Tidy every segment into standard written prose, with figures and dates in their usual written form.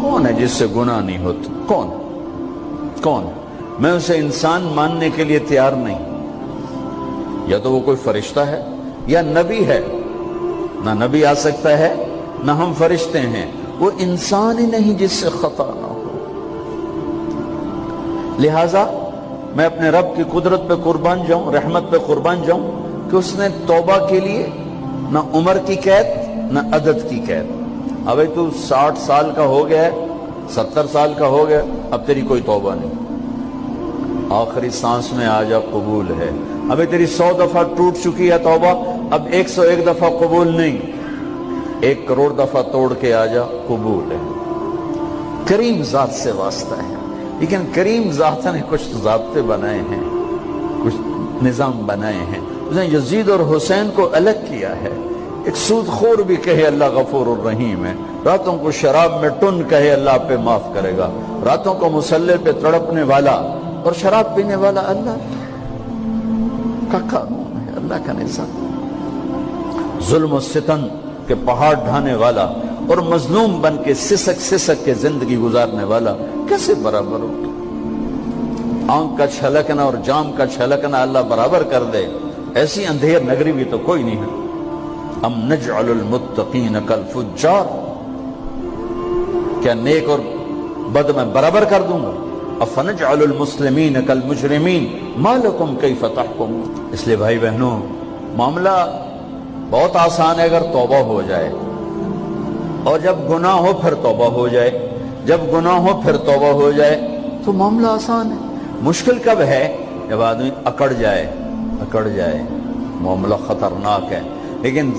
کون ہے جس سے گناہ نہیں ہوتا؟ کون کون؟ میں اسے انسان ماننے کے لیے تیار نہیں. یا تو وہ کوئی فرشتہ ہے یا نبی ہے. نہ نبی آ سکتا ہے نہ ہم فرشتے ہیں. وہ انسان ہی نہیں جس سے خطا نہ ہو. لہذا میں اپنے رب کی قدرت پہ قربان جاؤں, رحمت پہ قربان جاؤں کہ اس نے توبہ کے لیے نہ عمر کی قید نہ عدد کی قید. ابھی تو 60 سال کا ہو گیا ہے, 70 سال کا ہو گیا, اب تیری کوئی توبہ نہیں. آخری سانس میں آ جا, قبول ہے. ابھی تیری 100 دفعہ ٹوٹ چکی ہے توبہ, اب 101 دفعہ قبول نہیں, 1 کروڑ دفعہ توڑ کے آ جا, قبول ہے. کریم ذات سے واسطہ ہے. لیکن کریم ذات نے کچھ ضابطے بنائے ہیں, کچھ نظام بنائے ہیں. اس نے یزید اور حسین کو الگ کیا ہے. ایک سود خور بھی کہے اللہ غفور الرحیم ہے, راتوں کو شراب میں ٹن کہے اللہ پہ معاف کرے گا, راتوں کو مسلح پہ تڑپنے والا اور شراب پینے والا اللہ کا قانون ہے, اللہ کا نظام. ظلم و ستم کے پہاڑ ڈھانے والا اور مظلوم بن کے سسک سسک کے زندگی گزارنے والا کیسے برابر ہو؟ آنکھ کا چھلکنا اور جام کا چھلکنا اللہ برابر کر دے, ایسی اندھیر نگری بھی تو کوئی نہیں ہے. ام نجعل المتقین کالفجار, کیا نیک اور بد میں برابر کر دوں گا؟ افنجعل المسلمین کالمجرمین ما لکم کیف تحکمون. اس لیے بھائی بہنوں, معاملہ بہت آسان ہے اگر توبہ ہو جائے, اور جب گناہ ہو پھر توبہ ہو جائے, جب گناہ ہو پھر توبہ ہو جائے تو معاملہ آسان ہے. مشکل کب ہے؟ جب آدمی اکڑ جائے, معاملہ خطرناک ہے. لیکن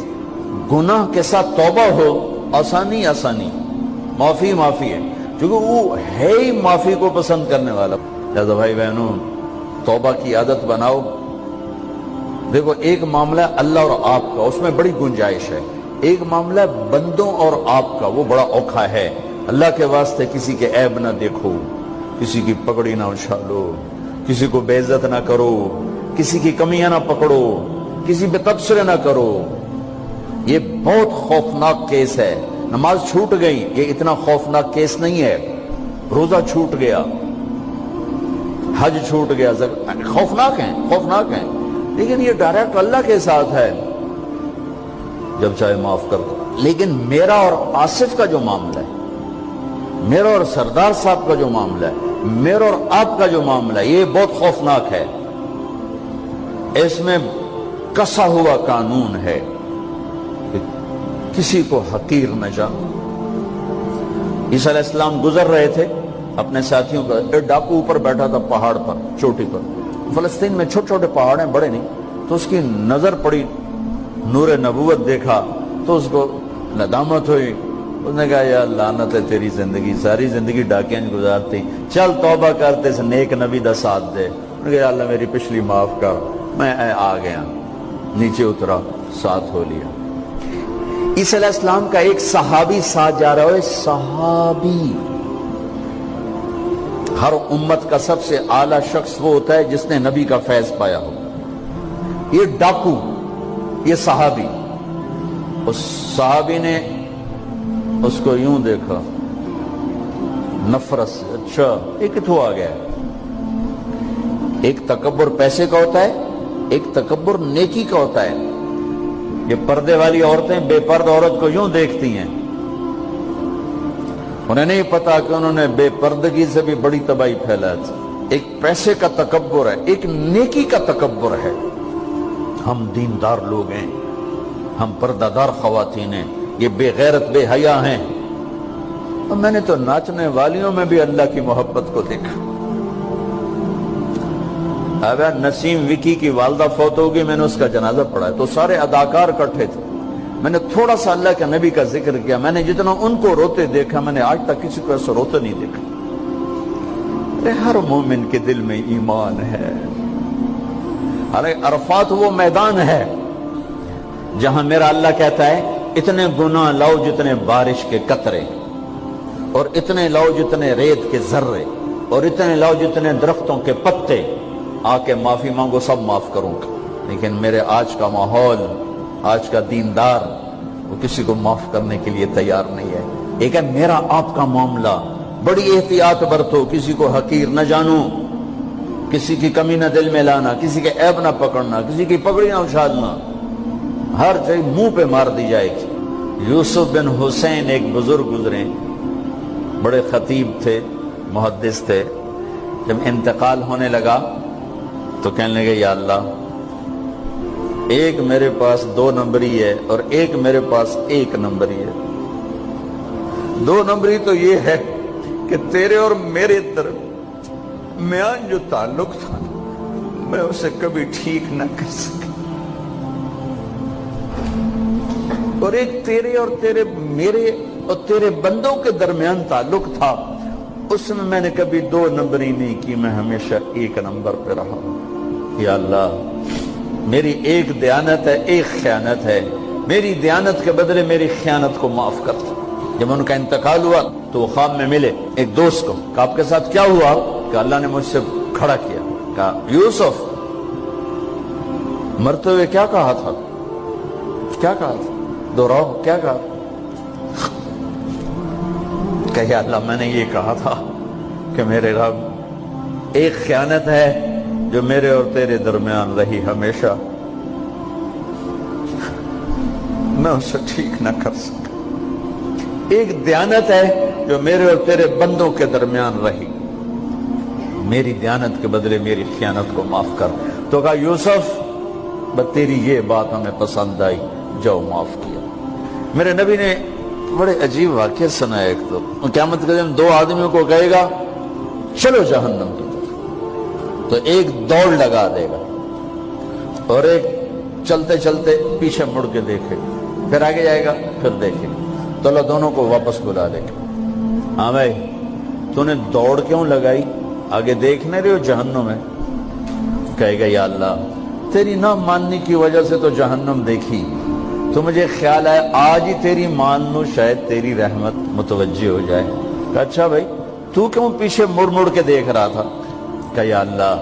گناہ کے ساتھ توبہ ہو, آسانی معافی ہے, کیونکہ وہ ہے ہی معافی کو پسند کرنے والا. لہذا بھائی بہنوں, توبہ کی عادت بناؤ. دیکھو, ایک معاملہ اللہ اور آپ کا, اس میں بڑی گنجائش ہے. ایک معاملہ بندوں اور آپ کا, وہ بڑا اوکھا ہے. اللہ کے واسطے کسی کے عیب نہ دیکھو, کسی کی پگڑی نہ اچھالو, کسی کو بے عزت نہ کرو, کسی کی کمیاں نہ پکڑو, کسی پہ تبصرے نہ کرو. یہ بہت خوفناک کیس ہے. نماز چھوٹ گئی, یہ اتنا خوفناک کیس نہیں ہے. روزہ چھوٹ گیا, حج چھوٹ گیا, خوفناک ہیں, لیکن یہ ڈائریکٹ اللہ کے ساتھ ہے, جب چاہے معاف کر دو. لیکن میرا اور آصف کا جو معاملہ ہے, میرا اور سردار صاحب کا جو معاملہ ہے, میرا اور آپ کا جو معاملہ ہے, یہ بہت خوفناک ہے. اس میں کسا ہوا قانون ہے کہ کسی کو حقیر نہ جانو. عیسیٰ علیہ السلام گزر رہے تھے اپنے ساتھیوں کا, ایک ڈاکو اوپر بیٹھا تھا پہاڑ پر, چوٹی پر. فلسطین میں چھوٹے چھوٹے پہاڑ ہیں, بڑے نہیں. تو اس کی نظر پڑی, نور نبوت دیکھا تو اس کو ندامت ہوئی. اس نے کہا یا لعنت ہے تیری زندگی, ساری زندگی ڈاکیاں گزارتی, چل توبہ کرتے سے نیک نبی دا ساتھ دے. انہوں نے کہا یا اللہ میری پچھلی معاف کر. میں آ گیا, نیچے اترا, ساتھ ہو لیا. عیسیٰ علیہ السلام کا ایک صحابی ساتھ جا رہا ہے. صحابی, ہر امت کا سب سے اعلیٰ شخص وہ ہوتا ہے جس نے نبی کا فیض پایا ہو. یہ ڈاکو, یہ صحابی. اس صحابی نے اس کو یوں دیکھا نفرت سے, اچھا یہ کتوں آ گیا. ایک تکبر پیسے کا ہوتا ہے, ایک تکبر نیکی کا ہوتا ہے. یہ پردے والی عورتیں بے پردہ عورت کو یوں دیکھتی ہیں, انہیں نہیں پتا کہ انہوں نے بے پردگی سے بھی بڑی تباہی پھیلا. ایک پیسے کا تکبر ہے, ایک نیکی کا تکبر ہے. ہم دیندار لوگ ہیں, ہم پردہ دار خواتین ہیں, یہ بے غیرت بے حیا ہیں. اور میں نے تو ناچنے والیوں میں بھی اللہ کی محبت کو دیکھا. اب نسیم وکی کی والدہ فوت ہوگی, میں نے اس کا جنازہ پڑھا ہے, تو سارے اداکار اکٹھے تھے. میں نے تھوڑا سا اللہ کے نبی کا ذکر کیا. میں نے جتنا ان کو روتے دیکھا, میں نے آج تک کسی کو ایسا روتے نہیں دیکھا. ارے ہر مومن کے دل میں ایمان ہے. ارے عرفات وہ میدان ہے جہاں میرا اللہ کہتا ہے اتنے گناہ لاؤ جتنے بارش کے قطرے, اور اتنے لاؤ جتنے ریت کے ذرے, اور اتنے لاؤ جتنے درختوں کے پتے, آ کے معافی مانگو, سب معاف کروں گا. لیکن میرے آج کا ماحول, آج کا دیندار, وہ کسی کو معاف کرنے کے لیے تیار نہیں ہے. ایک ہے میرا آپ کا معاملہ، بڑی احتیاط برتو، کسی کو حقیر نہ جانو، کسی کی کمی نہ دل میں لانا، کسی کے عیب نہ پکڑنا، کسی کی پگڑی نہ اچھالنا، ہر چیز منہ پہ مار دی جائے گی۔ یوسف بن حسین ایک بزرگ گزرے، بڑے خطیب تھے، محدث تھے، جب انتقال ہونے لگا تو کہنے لگے یا اللہ، ایک میرے پاس 2 نمبری ہے اور ایک میرے پاس 1 نمبری ہے۔ 2 نمبری تو یہ ہے کہ تیرے اور میرے درمیان جو تعلق تھا میں اسے کبھی ٹھیک نہ کر سکا، اور ایک تیرے اور میرے اور تیرے بندوں کے درمیان تعلق تھا، اس میں نے کبھی 2 نمبری نہیں کی، میں ہمیشہ 1 نمبر پہ رہا۔ یا اللہ، میری ایک دیانت ہے، ایک خیانت ہے، میری دیانت کے بدلے میری خیانت کو معاف کر دو۔ جب ان کا انتقال ہوا تو وہ خواب میں ملے ایک دوست کو، کہ آپ کے ساتھ کیا ہوا؟ کہ اللہ نے مجھ سے کھڑا کیا، کہا یوسف مرتے ہوئے کیا کہا تھا؟ کیا کہا تھا؟ دوہراؤ، کیا کہا؟ کہ یا اللہ، میں نے یہ کہا تھا کہ میرے رب، ایک خیانت ہے جو میرے اور تیرے درمیان رہی ہمیشہ، میں اسے ٹھیک نہ کر سکا، ایک دیانت ہے جو میرے اور تیرے بندوں کے درمیان رہی، میری دیانت کے بدلے میری خیانت کو معاف کر۔ تو کہا یوسف، بس تیری یہ بات ہمیں پسند آئی، جاؤ معاف کیا۔ میرے نبی نے بڑے عجیب واقعہ سنا ہے۔ ایک تو قیامت کے دن 2 آدمیوں کو کہے گا چلو جہنم کی طرف، تو ایک دوڑ لگا دے گا اور ایک چلتے چلتے پیچھے مڑ کے دیکھے، پھر آگے جائے گا، پھر دیکھے، تو اللہ دونوں کو واپس بلا دے گا۔ ہاں بھائی، تو نے دوڑ کیوں لگائی؟ آگے دیکھنے رہے ہو جہنم ہے؟ کہے گا یا اللہ، تیری نہ ماننے کی وجہ سے تو جہنم دیکھی، تو مجھے خیال ہے آج ہی تیری مان لوں، شاید تیری رحمت متوجہ ہو جائے۔ کہا اچھا بھائی، تو کیوں پیچھے مڑ مڑ کے دیکھ رہا تھا؟ کہ یا اللہ،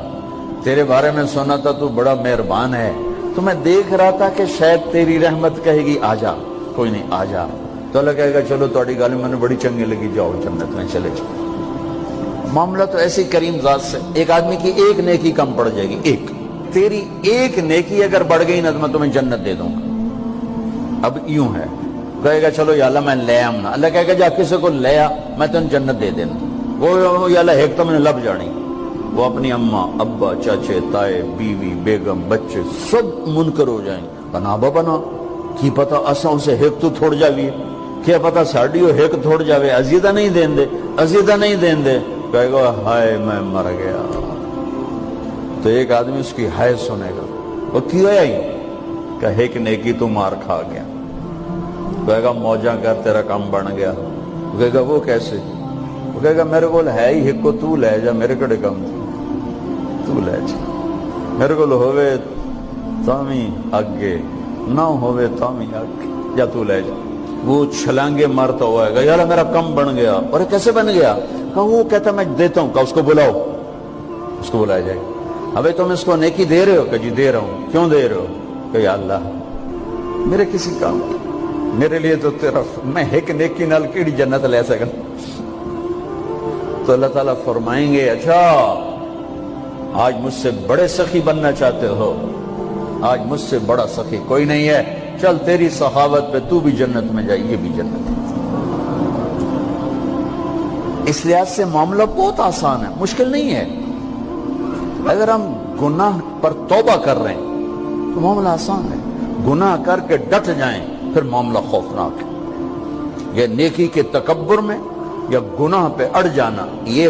تیرے بارے میں سنا تھا تو بڑا مہربان ہے، تو میں دیکھ رہا تھا کہ شاید تیری رحمت کہے گی آ جا۔ کوئی نہیں، آ جا۔ تو اللہ کہے گا چلو تھوڑی گل میں نے بڑی چنگی لگی، جاؤ جنت میں چلے جاؤ۔ معاملہ تو ایسی کریم ذات سے، ایک آدمی کی ایک نیکی کم پڑ جائے گی، ایک تیری ایک نیکی اگر بڑھ گئی نا تو میں تمہیں جنت دے دوں گا۔ اب یوں ہے، کہے گا چلو یا اللہ میں لے آؤں نا، اللہ کہے گا جا کسی کو لے آ، میں تمہیں جنت دے دوں۔ وہ یا اللہ ایک تو میں نے لب جانی، وہ اپنی اماں، ابا، چاچے، تائے، بیوی، بیگم، بچے سب منکر ہو جائیں۔ بنا بنا کی پتا اساں اسے ایک تو تھوڑ جاوی، کیا پتا ساڑی ہو ایک تھوڑ جاوے، عزیدہ نہیں دین دے، عزیدہ نہیں دین دے۔ کہے گا ہائے میں مر گیا۔ تو ایک آدمی اس کی ہائے سنے گا، وہ کیوں ہے ہی؟ کہے کہ نیکی تو مار کھا گیا۔ کہے گا موجہ کر، تیرا کام بن گیا۔ کہے گا وہ کیسے؟ وہ کہے گا میرے کو ہے ہی ایک کو، تو لے جا، میرے کڑے کام تو لے جا، میرے کو ہوئے تامی آگے، نہ ہوئے تامی آگے، یا تو لے جا۔ وہ چھلانگے مارتا ہوا ہے، یار میرا کم بن گیا۔ اور کیسے بن گیا؟ کہا وہ کہتا میں دیتا ہوں۔ کہا اس کو بلاؤ، اس کو بلایا جائے گا۔ ابھی تم اس کو نیکی دے رہے ہو؟ کہ جی دے رہا ہوں۔ کیوں دے رہے ہو؟ کہ یا اللہ میرے کسی کام، میرے لیے تو تیرا، میں ایک نیکی نال کیڑی جنت لے سکا۔ تو اللہ تعالیٰ فرمائیں گے اچھا آج مجھ سے بڑے سخی بننا چاہتے ہو؟ آج مجھ سے بڑا سخی کوئی نہیں ہے، چل تیری سخاوت پہ تو بھی جنت میں جائے، یہ بھی جنت ہے۔ اس لحاظ سے معاملہ بہت آسان ہے، مشکل نہیں ہے۔ اگر ہم گناہ پر توبہ کر رہے ہیں تو معاملہ آسان ہے، گناہ کر کے ڈٹ جائیں پھر معاملہ خوفناک ہے۔ یہ نیکی کے تکبر میں یا گناہ پہ اڑ جانا یہ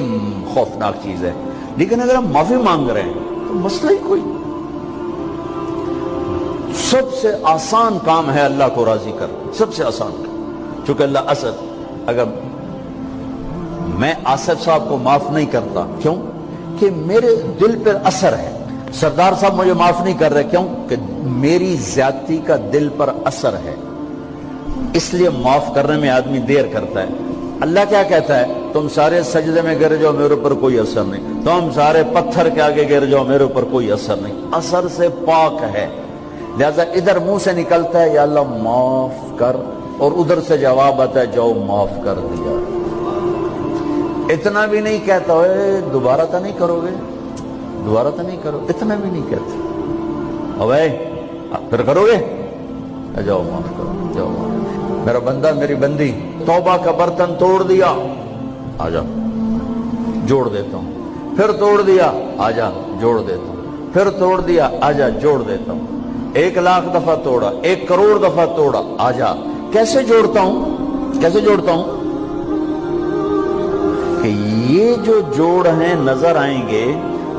خوفناک چیز ہے۔ لیکن اگر ہم معافی مانگ رہے ہیں تو مسئلہ ہی کوئی، سب سے آسان کام ہے اللہ کو راضی کرنا، سب سے آسان کام۔ چونکہ اللہ اسد، اگر میں آصف صاحب کو معاف نہیں کرتا، کیوں کہ میرے دل پر اثر ہے، سردار صاحب مجھے معاف نہیں کر رہے، کیوں کہ میری زیادتی کا دل پر اثر ہے، اس لیے معاف کرنے میں آدمی دیر کرتا ہے۔ اللہ کیا کہتا ہے؟ تم سارے سجدے میں گر جاؤ، میرے اوپر کوئی اثر نہیں، تم سارے پتھر کے آگے گر جاؤ، میرے اوپر کوئی اثر نہیں، اثر سے پاک ہے۔ لہذا ادھر منہ سے نکلتا ہے یا اللہ معاف کر، اور ادھر سے جواب آتا ہے جاؤ معاف کر دیا. اتنا بھی نہیں کہتا ہوئے دوبارہ تو نہیں کرو گے, دوبارہ تو نہیں کرو, اتنا بھی نہیں کہتے. اوے پھر کرو گے, جاؤ معاف کرو, جاؤ معاف. میرا بندہ میری بندی توبہ کا برتن توڑ دیا, آ جا جوڑ دیتا ہوں. پھر توڑ دیا, آ جا جوڑ دیتا ہوں. پھر توڑ دیا, آ جا جوڑ دیتا ہوں. 1,00,000 دفعہ توڑا, 1 کروڑ دفعہ توڑا, آ جا. کیسے جوڑتا ہوں, کیسے جوڑتا ہوں کہ یہ جو جوڑ ہیں نظر آئیں گے,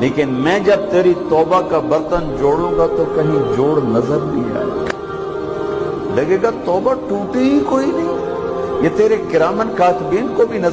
لیکن میں جب تیری توبہ کا برتن جوڑوں گا تو کہیں جوڑ نظر نہیں آئے گا, لگے گا توبہ ٹوٹی ہی کوئی نہیں. یہ تیرے کرامن کاتبین کو بھی نظر